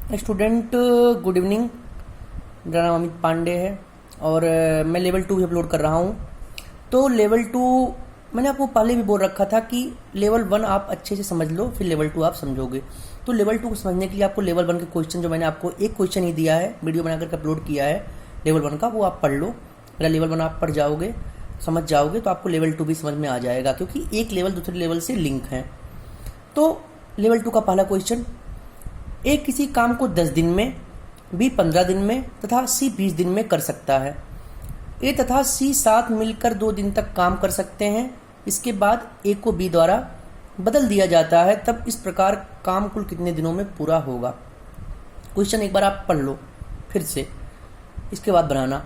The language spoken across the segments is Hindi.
Student good evening. मेरा नाम अमित पांडे है और मैं लेवल 2 भी अपलोड कर रहा हूँ। तो लेवल 2 मैंने आपको पहले भी बोल रखा था कि लेवल 1 आप अच्छे से समझ लो, फिर लेवल 2 आप समझोगे। तो लेवल 2 को समझने के लिए आपको लेवल 1 के क्वेश्चन, जो मैंने आपको एक क्वेश्चन ही दिया है, वीडियो बना करके अपलोड किया है लेवल 1 का, वो आप पढ़ लो। मेरा लेवल 1 आप पढ़ जाओगे, समझ जाओगे, तो आपको लेवल 2 भी समझ में आ जाएगा, क्योंकि एक लेवल दूसरे लेवल से लिंक है। तो लेवल 2 का पहला क्वेश्चन, ए किसी काम को 10 दिन में, बी 15 दिन में तथा सी 20 दिन में कर सकता है। ए तथा सी साथ मिलकर 2 दिन तक काम कर सकते हैं। इसके बाद ए को बी द्वारा बदल दिया जाता है, तब इस प्रकार काम कुल कितने दिनों में पूरा होगा। क्वेश्चन एक बार आप पढ़ लो फिर से, इसके बाद बनाना।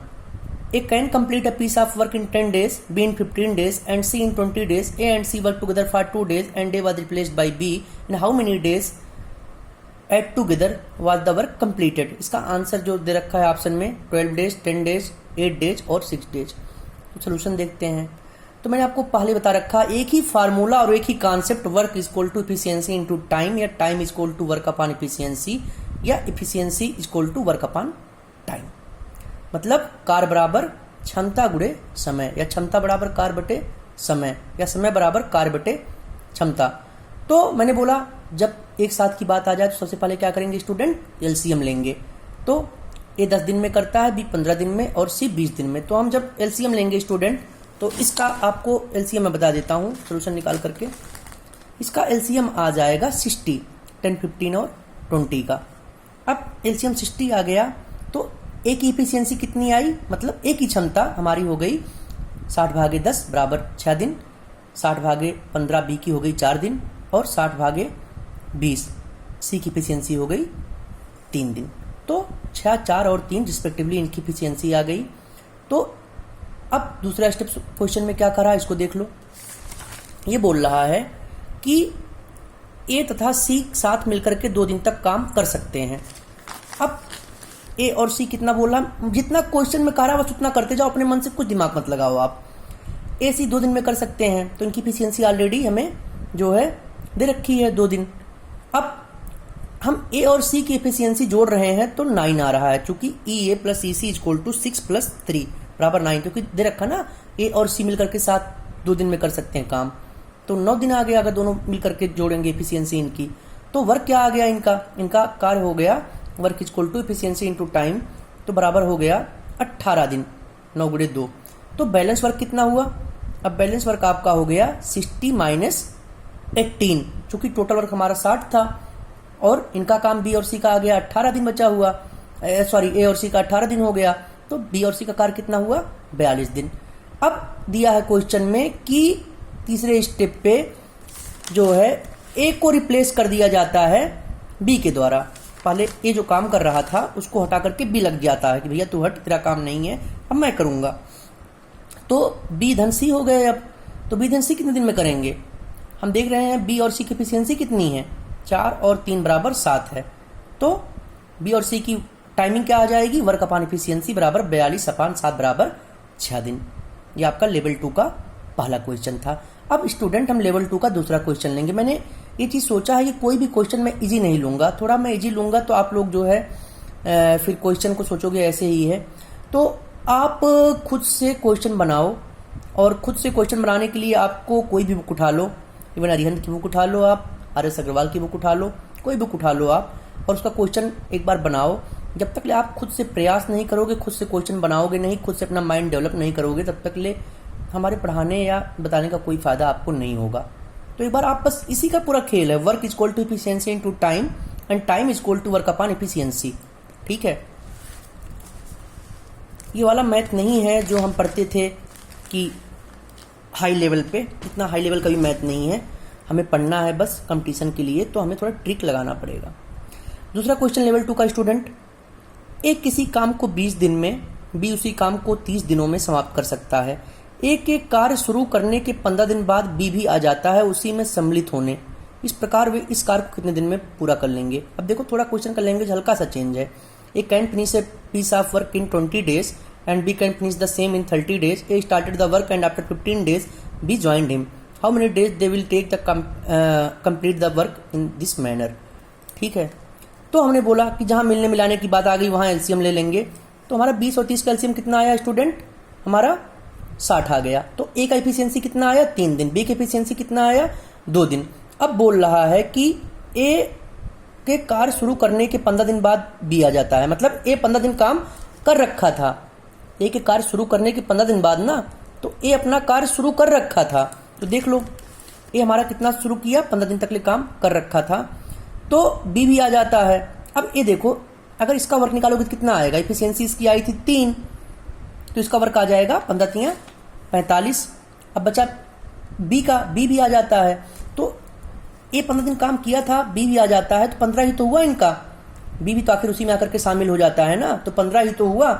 A can complete a piece of work in 10 days, B in 15 days and C in 20 days। A and C work together for 2 days and A was replaced by B in how many days at together was the work completed. इसका आंसर जो दे रखा है ऑप्शन में 12 days, 10 days, 8 days और 6 days। तो सोल्यूशन देखते हैं। तो मैंने आपको पहले बता रखा, एक ही फार्मूला और एक ही concept, work is equal to efficiency into time, या time is equal to work upon efficiency, या efficiency is equal to work upon time. मतलब कार्य बराबर क्षमता गुणे समय, या क्षमता बराबर कार्य बटे समय, या समय बराबर कार्य बटे क्षमता। तो मैंने बोला जब एक साथ की बात आ जाए तो सबसे पहले क्या करेंगे स्टूडेंट, एलसीएम लेंगे। तो ए 10 दिन में करता है, बी 15 दिन में और सी 20 दिन में। तो हम जब एलसीएम लेंगे स्टूडेंट, तो इसका आपको एलसीएम मैं बता देता हूँ सोल्यूशन निकाल करके। इसका एलसीएम आ जाएगा 60, 10, 15 और 20 का। अब एलसीएम 60 आ गया तो ए की इफिशियंसी कितनी आई, मतलब ए की क्षमता हमारी हो गई 60/10 बराबर 6 दिन, 60/15 बी की हो गई 4 दिन, और 60/20 सी की इफिशियंसी हो गई 3 दिन। तो 6, 4 और 3 रिस्पेक्टिवली इनकी इफिशियंसी आ गई। तो अब दूसरा स्टेप क्वेश्चन में क्या करा, इसको देख लो। ये बोल रहा है कि ए तथा सी साथ मिलकर के 2 दिन तक काम कर सकते हैं। अब ए और सी कितना बोला, जितना क्वेश्चन में कह रहा बस उतना करते जाओ, अपने मन से कुछ दिमाग मत लगाओ आप। ए सी 2 दिन में कर सकते हैं, तो इनकी इफिशियंसी ऑलरेडी हमें जो है दे रखी है 2 दिन। अब हम ए और सी की एफिशिएंसी जोड़ रहे हैं तो 9 आ रहा है, चूंकि E A plus E C equal to 6 + 3 बराबर 9, क्योंकि दे रखा ना ए और सी मिलकर के साथ 2 दिन में कर सकते हैं काम। तो 9 दिन आ गया अगर दोनों मिलकर के जोड़ेंगे एफिशिएंसी इनकी। तो वर्क क्या आ गया इनका कार्य हो गया work equal to efficiency into time, तो बराबर हो गया 18 दिन, 9 × 2। तो बैलेंस वर्क कितना हुआ, अब बैलेंस वर्क आपका हो गया 60 - 18, चूंकि टोटल वर्क हमारा 60 था और इनका काम बी और सी का आ गया 18 दिन बचा हुआ, सॉरी ए और सी का 18 दिन हो गया, तो बी और सी का कार्य कितना हुआ 42 दिन। अब दिया है क्वेश्चन में कि तीसरे स्टेप पे जो है ए को रिप्लेस कर दिया जाता है बी के द्वारा। पहले ए जो काम कर रहा था उसको हटा करके बी लग जाता है कि भैया तू हट, तेरा काम नहीं है, अब मैं करूंगा। तो बी धन सी हो गए। अब तो बी धन सी कितने दिन में करेंगे, हम देख रहे हैं बी और सी की एफिशिएंसी कितनी है, 4 और 3 बराबर 7 है। तो बी और सी की टाइमिंग क्या आ जाएगी, वर्क अपॉन एफिशिएंसी बराबर 42/7 बराबर 6 दिन। ये आपका लेवल 2 का पहला क्वेश्चन था। अब स्टूडेंट हम लेवल 2 का दूसरा क्वेश्चन लेंगे। मैंने ये चीज़ सोचा है कि कोई भी क्वेश्चन मैं इजी नहीं लूंगा, थोड़ा मैं इजी लूंगा तो आप लोग जो है फिर क्वेश्चन को सोचोगे ऐसे ही है। तो आप खुद से क्वेश्चन बनाओ, और खुद से क्वेश्चन बनाने के लिए आपको कोई भी बुक उठा लो, इवन अरिहंत की बुक उठा लो, आप RS अग्रवाल की बुक उठा लो, कोई बुक उठा लो आप, और उसका क्वेश्चन एक बार बनाओ। जब तक ले आप खुद से प्रयास नहीं करोगे, खुद से क्वेश्चन बनाओगे नहीं, खुद से अपना माइंड डेवलप नहीं करोगे, तब तक ले हमारे पढ़ाने या बताने का कोई फायदा आपको नहीं होगा। तो एक बार आप बस इसी का पूरा खेल है, work is equal to efficiency into time and time is equal to work upon efficiency. ठीक है, ये वाला मैथ नहीं है जो हम पढ़ते थे कि हाई लेवल पे, इतना हाई लेवल का भी मैथ नहीं है, हमें पढ़ना है बस कंपटीशन के लिए, तो हमें थोड़ा ट्रिक लगाना पड़ेगा। दूसरा क्वेश्चन लेवल 2 का स्टूडेंट, एक किसी काम को 20 दिन में, बी उसी काम को 30 दिनों में समाप्त कर सकता है। एक कार्य शुरू करने के 15 दिन बाद बी भी आ जाता है उसी में सम्मिलित होने। इस प्रकार वे इस कार्य को कितने दिन में पूरा कर लेंगे। अब देखो थोड़ा क्वेश्चन का लैंग्वेज हल्का सा चेंज है। A can finish a piece of work in 20 days and B can finish the same in 30 days. A started the work and after 15 days B joined him. How many days they will take the complete the work in this manner? ठीक है, तो हमने बोला कि जहां मिलने मिलाने की बात आ गई वहां एलसीएम ले लेंगे। तो हमारा 20 और 30 का एलसीएम कितना आया स्टूडेंट, हमारा 60 आ गया। तो ए का एफिशिएंसी कितना आया, 3 दिन। बी का एफिशिएंसी कितना आया, 2 दिन। अब बोल रहा है कि ए के कार्य शुरू करने के 15 दिन बाद बी आ जाता है, मतलब ए 15 दिन काम कर रखा था। ए के कार्य शुरू करने के 15 दिन बाद ना, तो ए अपना कार्य शुरू कर रखा था। तो देख लो ए हमारा कितना शुरू किया, 15 दिन तक ले काम कर रखा था। तो बी भी आ जाता है। अब ये देखो, अगर इसका वर्क निकालोगे तो कितना आएगा, एफिशिएंसी इसकी आई थी 3, तो इसका वर्क आ जाएगा 15 तियां 45। अब बचा बी का, बी भी आ जाता है। तो ए 15 दिन काम किया था, बी भी आ जाता है, तो 15 ही तो हुआ इनका। बी भी तो आखिर उसी में आकर के शामिल हो जाता है ना, तो 15 ही तो हुआ।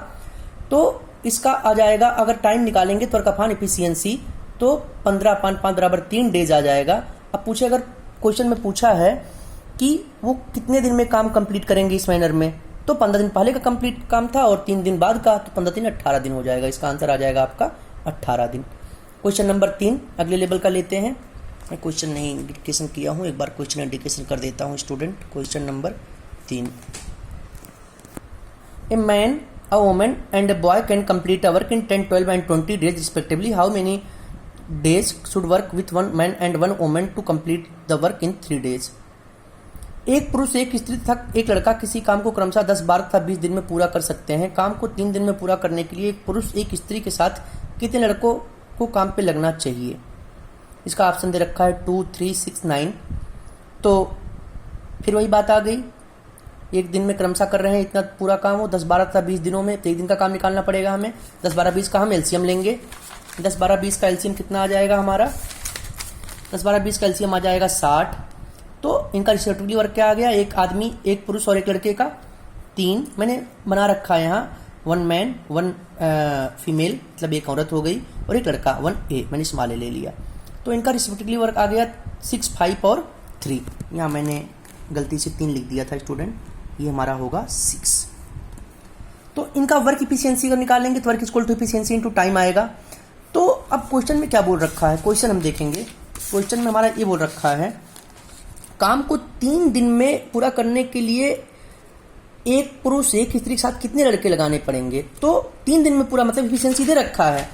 तो इसका आ जाएगा, अगर टाइम निकालेंगे तो वर्क अपॉन एफिशिएंसी, तो 15/5 बराबर 3 डेज आ जाएगा। अब पूछे, अगर क्वेश्चन में पूछा है कि वो कितने दिन में काम कंप्लीट करेंगे इस मैनर में, तो 15 दिन पहले का कंप्लीट काम था और 3 दिन बाद का, तो 15 दिन 18 दिन हो जाएगा। इसका आंसर आ जाएगा आपका 18 दिन। क्वेश्चन नंबर 3 अगले लेवल का लेते हैं। मैं क्वेश्चन नहीं इंडिकेशन किया हूं, एक बार क्वेश्चन इंडिकेशन कर देता हूं student. Question number 3, a man, a woman and a boy can complete a work in 10, 12 and 20 days respectively. How many days should work with one man and one woman to complete the work in 3 days? एक पुरुष एक स्त्री तथा एक लड़का किसी काम को क्रमशः 10, 12 तथा 20 दिन में पूरा कर सकते हैं। काम को 3 दिन में पूरा करने के लिए एक पुरुष एक स्त्री के साथ कितने लड़कों को काम पे लगना चाहिए? इसका ऑप्शन दे रखा है 2, 3, 6, 9। तो फिर वही बात आ गई, एक दिन में क्रमशः कर रहे हैं, इतना पूरा काम हो 10, 12 तथा 20 दिनों में, तो एक दिन का काम निकालना पड़ेगा हमें। 10, 12, 20 का हम एलसीएम लेंगे। 10, 12, 20 का एलसीएम कितना आ जाएगा हमारा, 10, 12, 20 का एलसीएम आ जाएगा 60। तो इनका रिस्पेक्टिवली वर्क क्या आ गया, एक आदमी, एक पुरुष और एक लड़के का 3 मैंने बना रखा है यहाँ, 1 मैन 1 फीमेल, मतलब एक औरत हो गई, और एक लड़का 1 ए, मैंने स्मॉल ए ले लिया। तो इनका रिस्पेक्टिवली वर्क आ गया 6, 5 और 3। यहाँ मैंने गलती से 3 लिख दिया था स्टूडेंट, ये हमारा होगा 6। तो इनका वर्क इफिशियंसी अगर निकालेंगे तो work equal to efficiency into time आएगा। तो अब क्वेश्चन में क्या बोल रखा है, क्वेश्चन हम देखेंगे। क्वेश्चन में हमारा ये बोल रखा है, काम को 3 दिन में पूरा करने के लिए एक पुरुष एक स्त्री के साथ कितने लड़के लगाने पड़ेंगे? तो 3 दिन में पूरा, मतलब इफिशियंसी दे रखा है,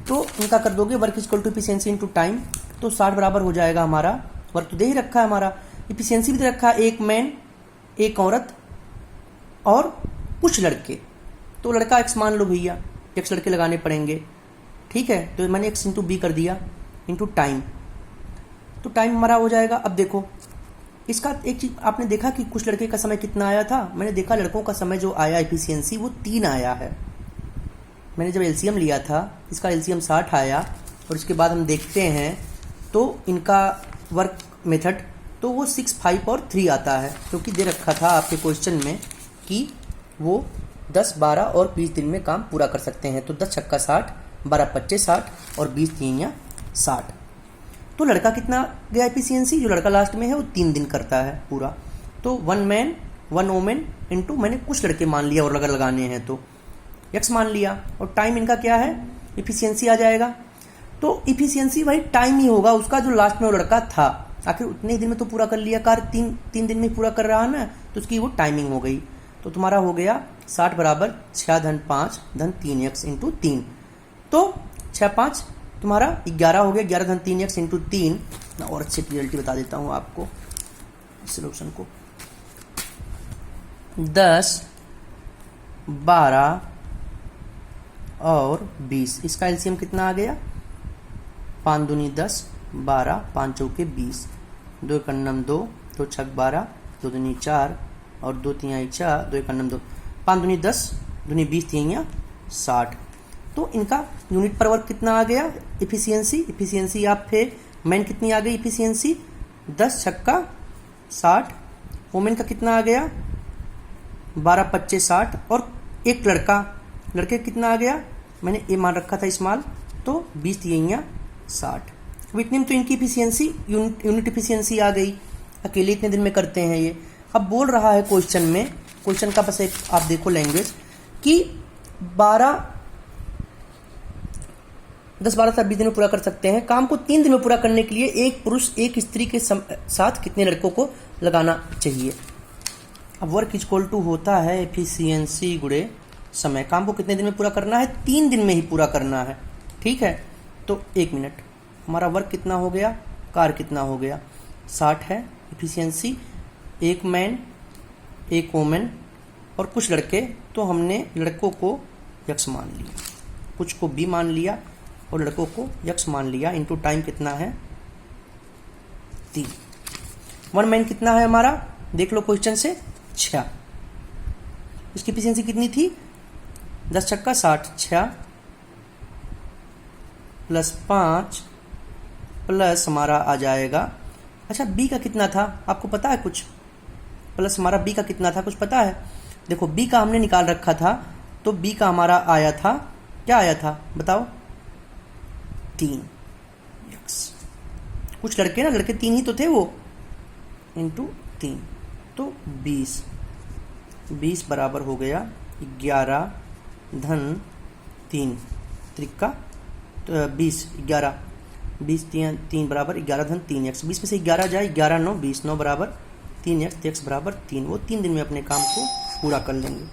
तो इनका कर दोगे work equal to efficiency into time, तो 60 बराबर हो जाएगा हमारा। वर्क तो दे ही रखा है हमारा, इफिशियंसी भी दे रखा है, एक मैन एक औरत और कुछ लड़के, तो लड़का एक्स मान लो भैया, एक्स लड़के लगाने पड़ेंगे, ठीक है। तो मैंने एक्स इंटू बी कर दिया इंटू टाइम, तो टाइम हमारा हो जाएगा। अब देखो इसका एक चीज आपने देखा कि कुछ लड़के का समय कितना आया था, मैंने देखा लड़कों का समय जो आया एफिशिएंसी वो 3 आया है। मैंने जब एलसीएम लिया था इसका एलसीएम 60 आया, और इसके बाद हम देखते हैं तो इनका वर्क मेथड तो वो 6, 5 और 3 आता है, क्योंकि दे रखा था आपके क्वेश्चन में कि वो 10, 12 और 20 दिन में काम पूरा कर सकते हैं। तो 10 छक्का 60, 12 पच्चे 60 और 20 3 60। तो लड़का कितना गया एफिशिएंसी, जो लड़का लास्ट में है वो 3 दिन करता है पूरा। तो 1 मैन 1 वोमेन इंटू मैंने कुछ लड़के मान लिया और अगर लगाने हैं तो एक्स मान लिया, और टाइम इनका क्या है, इफिशियंसी आ जाएगा। तो इफिशियंसी वही टाइम ही होगा उसका जो लास्ट में वो लड़का था, आखिर उतने ही दिन में तो पूरा कर लिया कार्य, 3 दिन में पूरा कर रहा है ना, तो उसकी वो टाइमिंग हो गई। तो तुम्हारा हो गया 60 बराबर 6 धन 5 धन 3 एक्स इंटू 3। तो 6, 5 तुम्हारा 11 हो गया, 11 धन 3 एक्स इंटू 3। मैं और अच्छी क्लियरिटी बता देता हूँ आपको सोल्यूशन को। 10, 12 और 20, इसका एलसीएम कितना आ गया, 5 दूनी 10, 12, 5 चौके 20, 2 एकन्नम 2, 2 छक 12, 2 दूनी 4 और 2 तिहाई 4, 2 एकन्नम 2, 5 दूनी 10, दूनी 20 तिहाइयाँ 60। तो इनका यूनिट पर वर्क कितना आ गया इफिशियंसी आप फिर मैन कितनी आ गई इफिशियंसी, 10 छक्का 60, वोमेन का कितना आ गया 12 पच्चे 60, और एक लड़के कितना आ गया, मैंने ए मान रखा था स्मॉल, तो 20 तिहाइयाँ 60। अब इतने में तो इनकी इफिशियंसी यूनिट इफिशियंसी आ गई, अकेले इतने दिन में करते हैं ये। अब बोल रहा है क्वेश्चन में, क्वेश्चन का बस एक आप देखो लैंग्वेज कि 10, 12 तक 20 दिन में पूरा कर सकते हैं। काम को 3 दिन में पूरा करने के लिए एक पुरुष एक स्त्री के साथ कितने लड़कों को लगाना चाहिए। अब वर्क इक्वल टू होता है एफिशिएंसी गुणे समय। काम को कितने दिन में पूरा करना है? 3 दिन में ही पूरा करना है। ठीक है, तो 1 मिनट, हमारा वर्क कितना हो गया, कार्य कितना हो गया, 60 है एफिशिएंसी। 1 मैन 1 वोमेन और कुछ लड़के, तो हमने लड़कों को यक्स मान लिया, कुछ को बी मान लिया और लड़कों को यक्स मान लिया। इनटू टाइम कितना है 3। 1 मैन कितना है हमारा, देख लो क्वेश्चन से, 6। इसकी एफिशिएंसी कितनी थी, 10 छक्का 60, 6 प्लस 5 प्लस हमारा आ जाएगा, अच्छा बी का कितना था आपको पता है कुछ, प्लस हमारा बी का कितना था कुछ पता है? देखो बी का हमने निकाल रखा था, तो बी का हमारा आया था, क्या आया था बताओ, 3 यक्स। कुछ लड़के ना, लड़के 3 ही तो थे वो, इंटू 3, तो 20 बराबर हो गया 11 धन 3 त्रिका 20, 11 20 3 बराबर 11 धन 3 एक्स। 20 में से 11 जाए, 11 9 20, 9 बराबर 3 एक्स, एक्स बराबर 3। वो 3 दिन में अपने काम को पूरा कर लेंगे।